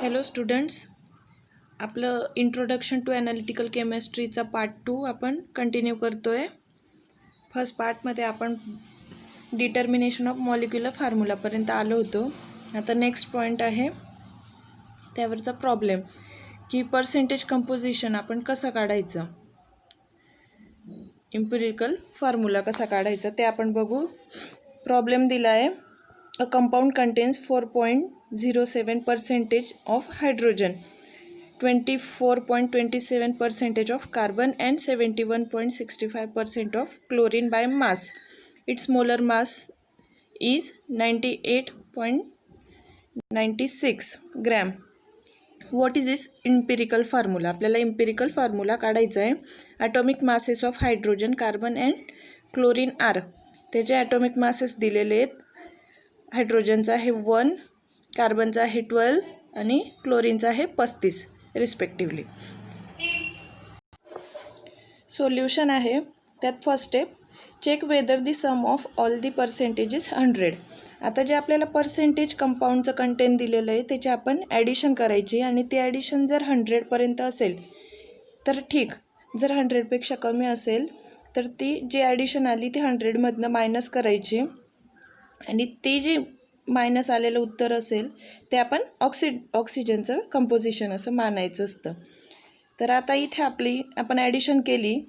Hello students, आपलं introduction to analytical केमिस्ट्रीचा part 2 आपण continue करतो आहे. फर्स्ट पार्टमध्ये आपण डिटर्मिनेशन ऑफ मॉलिक्युलर फॉर्म्युलापर्यंत आलो होतो. आता नेक्स्ट पॉईंट आहे त्यावरचा प्रॉब्लेम की पर्सेंटेज कंपोजिशन आपण कसं काढायचं, इम्पिरिकल फॉर्म्युला कसा काढायचा ते आपण बघू. प्रॉब्लेम दिला आहे, a compound contains 4.07% of hydrogen, 24.27% of carbon and 71.65% of chlorine by mass. Its molar mass is 98.96 gram. What is this empirical formula? आपल्याला empirical formula काढायचा आहे. atomic masses of hydrogen, carbon and chlorine are. त्याचे atomic masses दिलेले आहेत. हायड्रोजनचा आहे 1, कार्बनचा आहे 12 आणि क्लोरीनचा आहे 35 रिस्पेक्टिवली. सोल्युशन आहे त्यात first step, check whether the sum of all the percentage is 100. आता जे आपल्याला पर्सेंटेज कंपाऊंडचं कंटेंट दिलेलं आहे त्याची आपण ॲडिशन करायची आणि ती ॲडिशन जर 100पर्यंत असेल तर ठीक, जर 100पेक्षा कमी असेल तर ती जी ॲडिशन आली ती 100मधनं मायनस करायची आणि ते जे मायनस आलेलं उत्तर असेल ते आपण ऑक्सिजनचं कंपोजिशन असं मानायचं असतं. तर आता इथे आपण ॲडिशन केली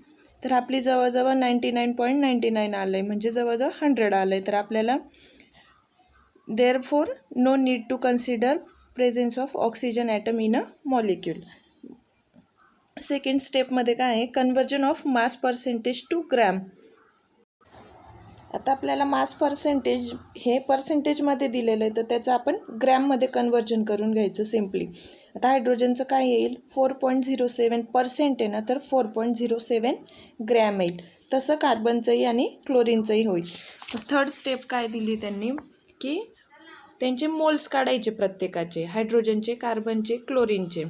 तर आपली जवळजवळ 99.99 आलं आहे, म्हणजे जवळजवळ 100 आलं आहे. तर आपल्याला therefore no need to consider presence of oxygen atom in a molecule. Second स्टेपमध्ये काय आहे, conversion of mass percentage to gram. आता आपल्याला मास पर्सेंटेज हे पर्सेंटेजमध्ये दिलेलं आहे तर त्याचं आपण ग्रॅममध्ये कन्वर्जन करून घ्यायचं सिम्पली. आता हायड्रोजनचं काय येईल, 4.07% आहे ना, तर 4.07 ग्रॅम येईल. तसं कार्बनचंही आणि क्लोरीनचंही होईल. थर्ड स्टेप काय दिली त्यांनी की त्यांचे मोल्स काढायचे प्रत्येकाचे, हायड्रोजनचे, कार्बनचे, क्लोरीनचे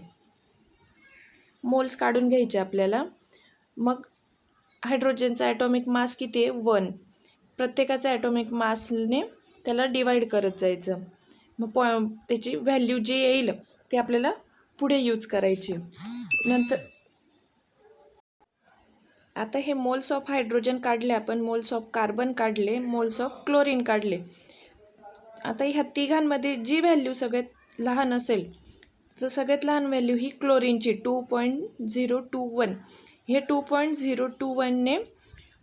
मोल्स काढून घ्यायचे आपल्याला. मग हायड्रोजनचा ॲटॉमिक मास किती आहे, 1. प्रत्येकाचा ॲटॉमिक मासने त्याला डिवाईड करत जायचं. मग त्याची व्हॅल्यू जी येईल ती आपल्याला पुढे यूज करायची. नंतर आता हे मोल्स ऑफ हायड्रोजन काढले आपण, मोल्स ऑफ कार्बन काढले, मोल्स ऑफ क्लोरीन काढले. आता ह्या तिघांमध्ये जी व्हॅल्यू सगळ्यात लहान असेल तर सगळ्यात लहान व्हॅल्यू ही क्लोरीनची 2.021. हे 2.021ने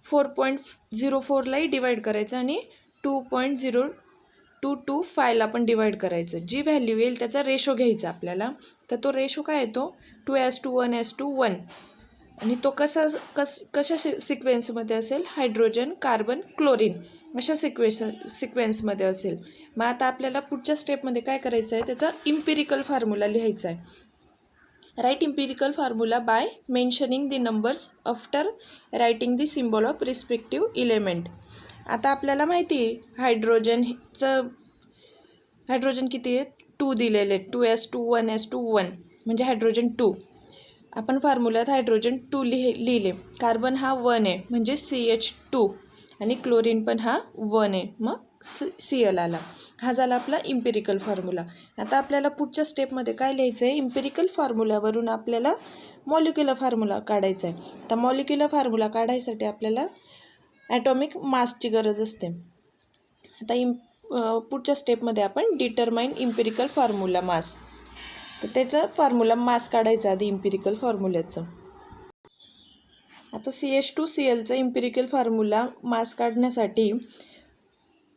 4.04लाही डिवाईड करायचं आणि 2.0225ला पण डिवाईड करायचं. जी व्हॅल्यू येईल त्याचा रेशो घ्यायचा आपल्याला. तर तो रेशो काय येतो, 2:1:1 आणि तो कशा सिक्वेन्समध्ये असेल, हायड्रोजन, कार्बन, क्लोरीन अशा सिक्वेन्समध्ये असेल. मग आता आपल्याला पुढच्या स्टेपमध्ये काय करायचं आहे, त्याचा इम्पिरिकल फॉर्म्युला लिहायचा आहे. Write empirical formula by mentioning the numbers after writing the symbol of respective element. आता आपल्याला माहिती आहे हायड्रोजन किती आहे, 2 दिलेले, 2:1:1 म्हणजे हायड्रोजन 2. आपण फॉर्म्युल्यात हायड्रोजन 2 लिहिले. कार्बन हा 1 आहे म्हणजे CH2 आणि क्लोरीन पण हा 1 आहे, मग Cl आला. हा झाला आपला इम्पिरिकल फॉर्म्युला. आता आपल्याला पुढच्या स्टेपमध्ये काय लिहायचं आहे, इम्पिरिकल फॉर्म्युल्यावरून आपल्याला मॉलिक्युलर फॉर्म्युला काढायचा आहे. तर मॉलिक्युलर फॉर्म्युला काढायसाठी आपल्याला ॲटॉमिक मासची गरज असते. आता पुढच्या स्टेपमध्ये आपण डिटरमाइन इम्पिरिकल फॉर्म्युला मास. तर त्याचं फॉर्म्युला मास काढायचं आधी इम्पिरिकल फॉर्म्युल्याचं. आता CH2Clचं इम्पिरिकल फॉर्म्युला मास काढण्यासाठी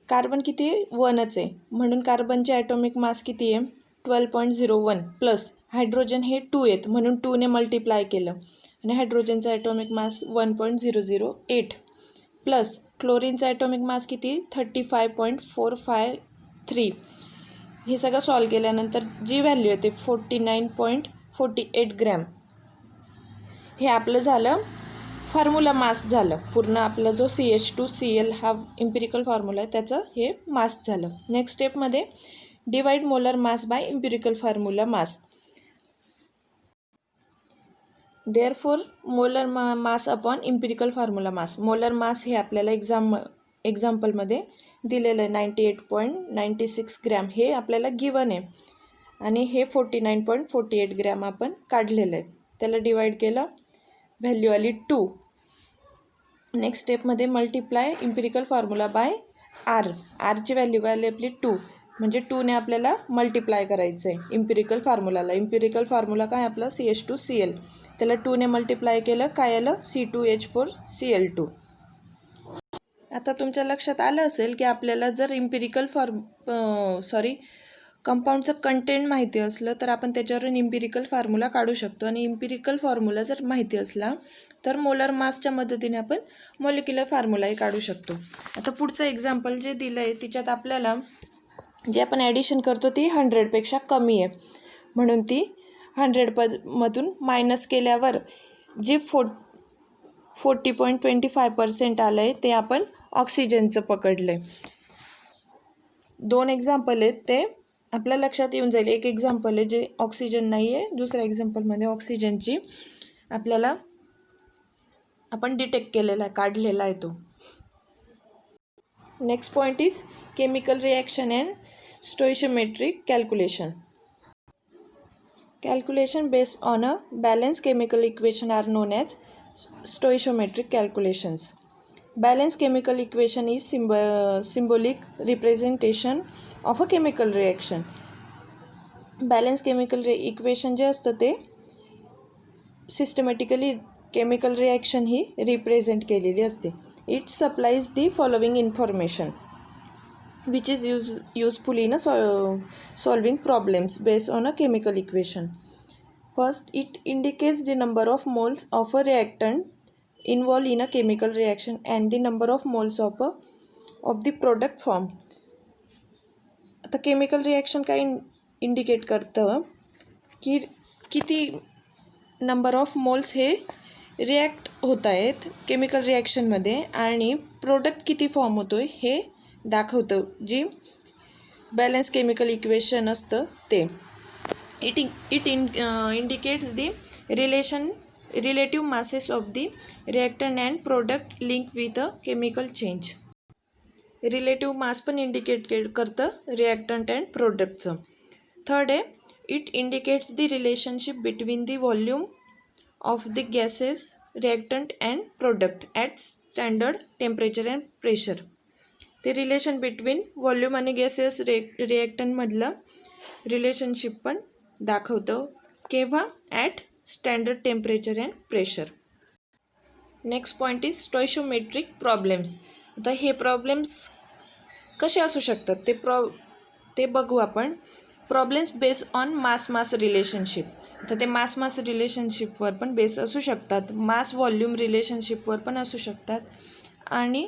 कार्बन किती आहे, 1च आहे म्हणून कार्बनचे ॲटॉमिक मास किती आहे, 12.01 प्लस हायड्रोजन हे 2 आहेत म्हणून 2ने मल्टिप्लाय केलं आणि हायड्रोजनचा ॲटॉमिक मास 1.008 प्लस क्लोरीनचा ॲटॉमिक मास किती, 35.453. हे सगळं सॉल्व केल्यानंतर जी व्हॅल्यू येते 49.48 ग्रॅम. हे आपलं झालं फॉर्म्युला मास झालं. पूर्ण आपला जो CH2Cl हा इम्पिरिकल फॉर्म्युला आहे त्याचं हे मास झालं. नेक्स्ट स्टेपमध्ये divide molar mass by empirical formula mass. Therefore molar mass upon empirical formula mass. Molar mass हे आपल्याला एक्झाम्पलमध्ये दिलेलं आहे 98.96 ग्रॅम, हे आपल्याला गिवन आहे. आणि हे 49.48 ग्रॅम आपण काढलेलं आहे. त्याला डिवाईड केलं, व्हॅल्यू आली 2. नेक्स्ट स्टेपमध्ये multiply empirical formula by R. आरची व्हॅल्यू काय आली आपली 2, म्हणजे 2ने आपल्याला मल्टिप्लाय करायचं आहे इम्पिरिकल फॉर्म्युलाला. इम्पिरिकल फॉर्म्युला काय आपलं CH2Cl. त्याला 2ने मल्टिप्लाय केलं, काय आलं C2H4Cl2. आता तुमच्या लक्षात आलं असेल की आपल्याला जर इम्पिरिकल कंपाऊंडचं कंटेंट माहिती असलं तर आपण त्याच्यावरून इम्पिरिकल फॉर्म्युला काढू शकतो. आणि इम्पिरिकल फॉर्म्युला जर माहिती असला तर मोलर मासच्या मदतीने आपण मॉलिक्युलर फॉर्म्युलाही काढू शकतो. आता पुढचं एक्झाम्पल जे दिलं आहे तिच्यात आपल्याला जे आपण ॲडिशन करतो ती 100पेक्षा कमी आहे, म्हणून ती 100मधून मायनस केल्यावर जे 40.25% आलं आहे ते आपण ऑक्सिजनचं पकडलं आहे. 2 एक्झाम्पल आहेत ते आपल्या लक्षात येऊन जाईल. एक एक्झाम्पल आहे जे ऑक्सिजन नाही आहे, दुसऱ्या एक्झाम्पलमध्ये ऑक्सिजनची आपल्याला आपण डिटेक्ट केलेला आहे, काढलेला आहे तो. Next point is chemical reaction and स्टोइशियोमेट्रिक calculation. Calculation based on a balanced chemical equation are known as stoichiometric calculations. Balanced chemical equation is symbolic representation of a chemical reaction. Balanced chemical equation जे असतं ते systematically chemical reaction ही represent केलेली असते. It supplies the following information which is useful in solving problems based on a chemical equation. First, it indicates the number of moles of a reactant involved in a chemical reaction and the number of moles of the product formed. आता chemical reaction काय indicate करतं की किती number of moles हे react होत आहेत chemical रिॲक्शनमध्ये आणि product किती फॉर्म होतो आहे हे दाखवतं. जी बॅलन्स केमिकल इक्वेशन असतं ते. It indicates the relative masses of the reactant and product link with a chemical change. Relative mass पण इंडिकेट करतं रिॲक्टंट अँड प्रोडक्टचं. थर्ड आहे, it indicates the relationship between the volume of the gases reactant and product at standard temperature and pressure. ते relation between volume आणि gases रिॲक्टंटमधलं relationship पण दाखवतं. केव्हा? At standard temperature and pressure. Next point is stoichiometric problems. आता हे problems कसे असू शकतात ते बघू आपण. Problems based on mass relationship. तर ते मास रिलेशनशिपवर पण बेस असू शकतात, मास व्हॉल्यूम रिलेशनशिपवर पण असू शकतात आणि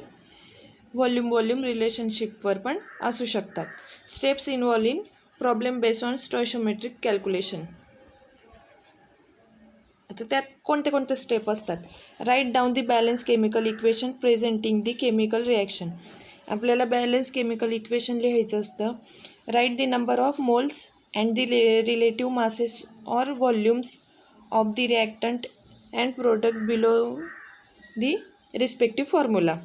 व्हॉल्यूम रिलेशनशिपवर पण असू शकतात. Steps involve in problem based on stoichiometric calculation. आता त्यात कोणते स्टेप असतात. Write down the balance chemical equation presenting the chemical reaction. आपल्याला बॅलन्स केमिकल इक्वेशन लिहायचं असतं. Write the number of moles and the relative masses or volumes of the reactant and product below the respective formula.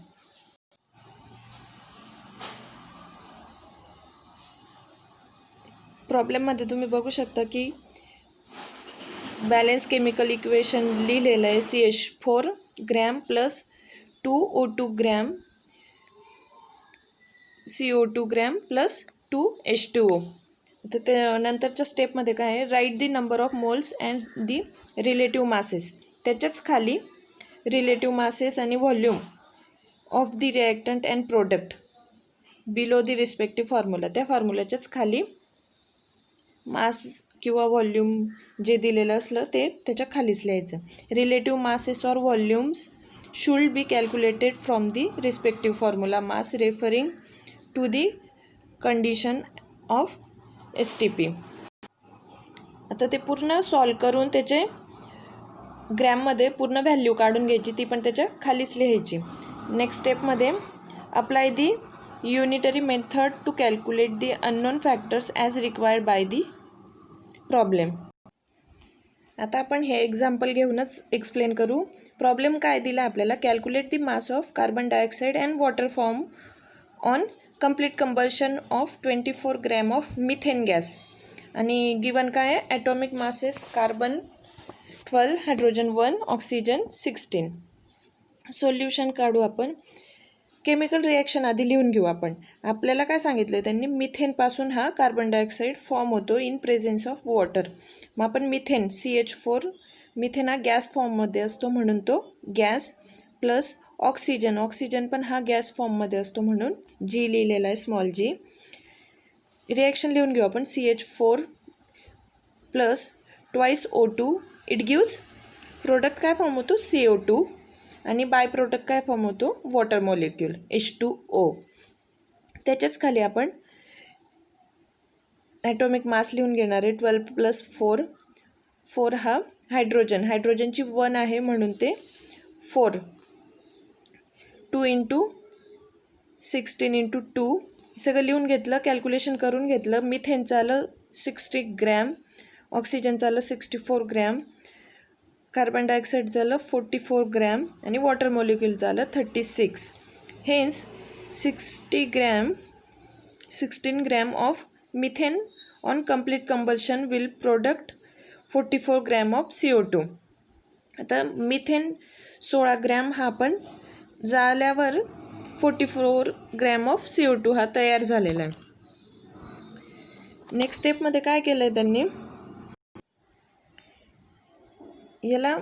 प्रॉब्लेममध्ये तुम्ही बघू शकता की balance chemical equation लिहिलेलं आहे. CH4 gram plus 2O2 gram CO2 gram plus 2H2O. तर त्यानंतरच्या स्टेपमध्ये काय आहे, write the number of moles and the relative masses. त्याच्याच खाली रिलेटिव्ह मासेस आणि volume of the reactant and product below the respective formula. त्या फॉर्म्युल्याच्याच खाली मास किंवा व्हॉल्यूम जे दिलेलं असलं ते त्याच्या खालीच लिहायचं. Relative masses or volumes should be calculated from the respective formula mass referring to the condition of STP. आता ते पूर्ण सॉल्व करून त्याचे ग्रॅममध्ये पूर्ण व्हॅल्यू काढून घ्यायची, ती पण त्याच्या खालीच लिहायची. नेक्स्ट स्टेपमध्ये apply the unitary method to calculate the unknown factors as required by the problem. आता आपण हे एक्झाम्पल घेऊनच एक्सप्लेन करू. प्रॉब्लेम काय दिला आपल्याला, calculate the mass of carbon dioxide and water form on complete कंबल्शन of 24 gram of methane gas आणि given काय आहे, atomic masses carbon 12, hydrogen 1, oxygen 16. Solution काढू आपण. केमिकल रिॲक्शन आधी लिहून घेऊ आपण. आपल्याला काय सांगितलं आहे त्यांनी, मिथेनपासून हा कार्बन डायऑक्साईड फॉर्म होतो इन प्रेझेन्स ऑफ वॉटर. मग आपण मिथेन CH4, मिथेन हा गॅस फॉर्ममध्ये असतो म्हणून तो गॅस, प्लस ऑक्सिजन, ऑक्सिजन पण हा गॅस फॉर्ममध्ये असतो म्हणून G लिहिलेला आहे, स्मॉल g. रिॲक्शन लिहून घेऊ आपण. CH4 plus twice O2, it gives product काय फॉर्म होतो, CO2, आणि बाय प्रोडक्ट काय फॉर्म होतो, वॉटर मॉलिक्यूल H2O. त्याच्याच खाली आपण ॲटॉमिक मास लिहून घेणार आहे. 12 + 4, 4 हा हायड्रोजन, हायड्रोजनची 1 आहे म्हणून ते 4, 2 × 16 × 2 सगळं लिहून घेतलं, कॅल्क्युलेशन करून घेतलं. मिथेनचं आलं 60 ग्रॅम, ऑक्सिजनचं आलं 64 ग्रॅम, कार्बन डायऑक्साईड झालं 44 ग्रॅम आणि वॉटर मॉलिक्यूलचं आलं 36. Hence 16 gram of methane on complete combustion will product 44 gram of CO2. आता मिथेन 16 ग्रॅम हा आपण जाळल्यावर 44 ग्रॅम ऑफ CO2 हा तयार झालेला आहे. नेक्स्ट स्टेपमध्ये काय केलं आहे त्यांनी, याला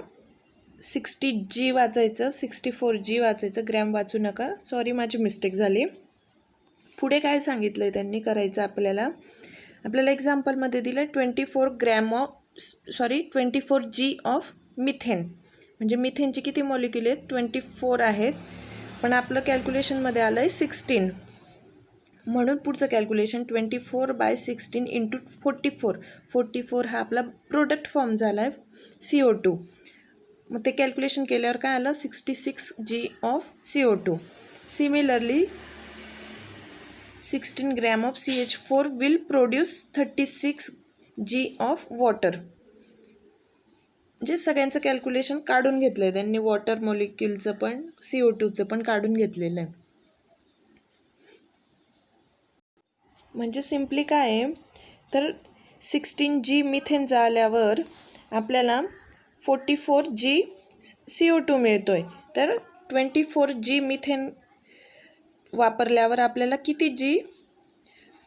60G वाचायचं, 64G वाचायचं, ग्रॅम वाचू नका, सॉरी माझी मिस्टेक झाली. पुढे काय सांगितलं आहे त्यांनी करायचं आपल्याला एक्झाम्पलमध्ये दिलं 24G ऑफ मिथेन. म्हणजे मिथेनचे किती मॉलिक्यूल आहेत, 24 आहेत, पण आपलं कॅल्क्युलेशनमध्ये आलं आहे 16, म्हणून पुढचं कॅल्क्युलेशन 24/16 × 44. 44 हा आपला प्रोडक्ट फॉर्म झाला आहे CO2. मग ते कॅल्क्युलेशन केल्यावर काय आलं, 66G of CO2. Similarly 16 gram of CH4 will produce 36G of water. म्हणजे सगळ्यांचं कॅल्क्युलेशन काढून घेतलं आहे त्यांनी, वॉटर मॉलिक्यूलचं पण CO2चं पण काढून घेतलेलं आहे. म्हणजे सिम्पली काय आहे तर 16G मिथेन जाळल्यावर आपल्याला 44G CO2 मिळतो आहे. तर 24G मिथेन वापरल्यावर आपल्याला किती G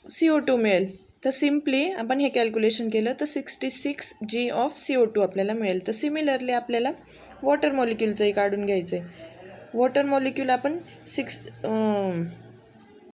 CO2 मिळेल. तर सिम्पली आपण हे कॅल्क्युलेशन केलं तर 66G ऑफ CO2 आपल्याला मिळेल. तर सिमिलरली आपल्याला वॉटर मॉलिक्यूलचंही काढून घ्यायचं आहे. वॉटर मॉलिक्यूल आपण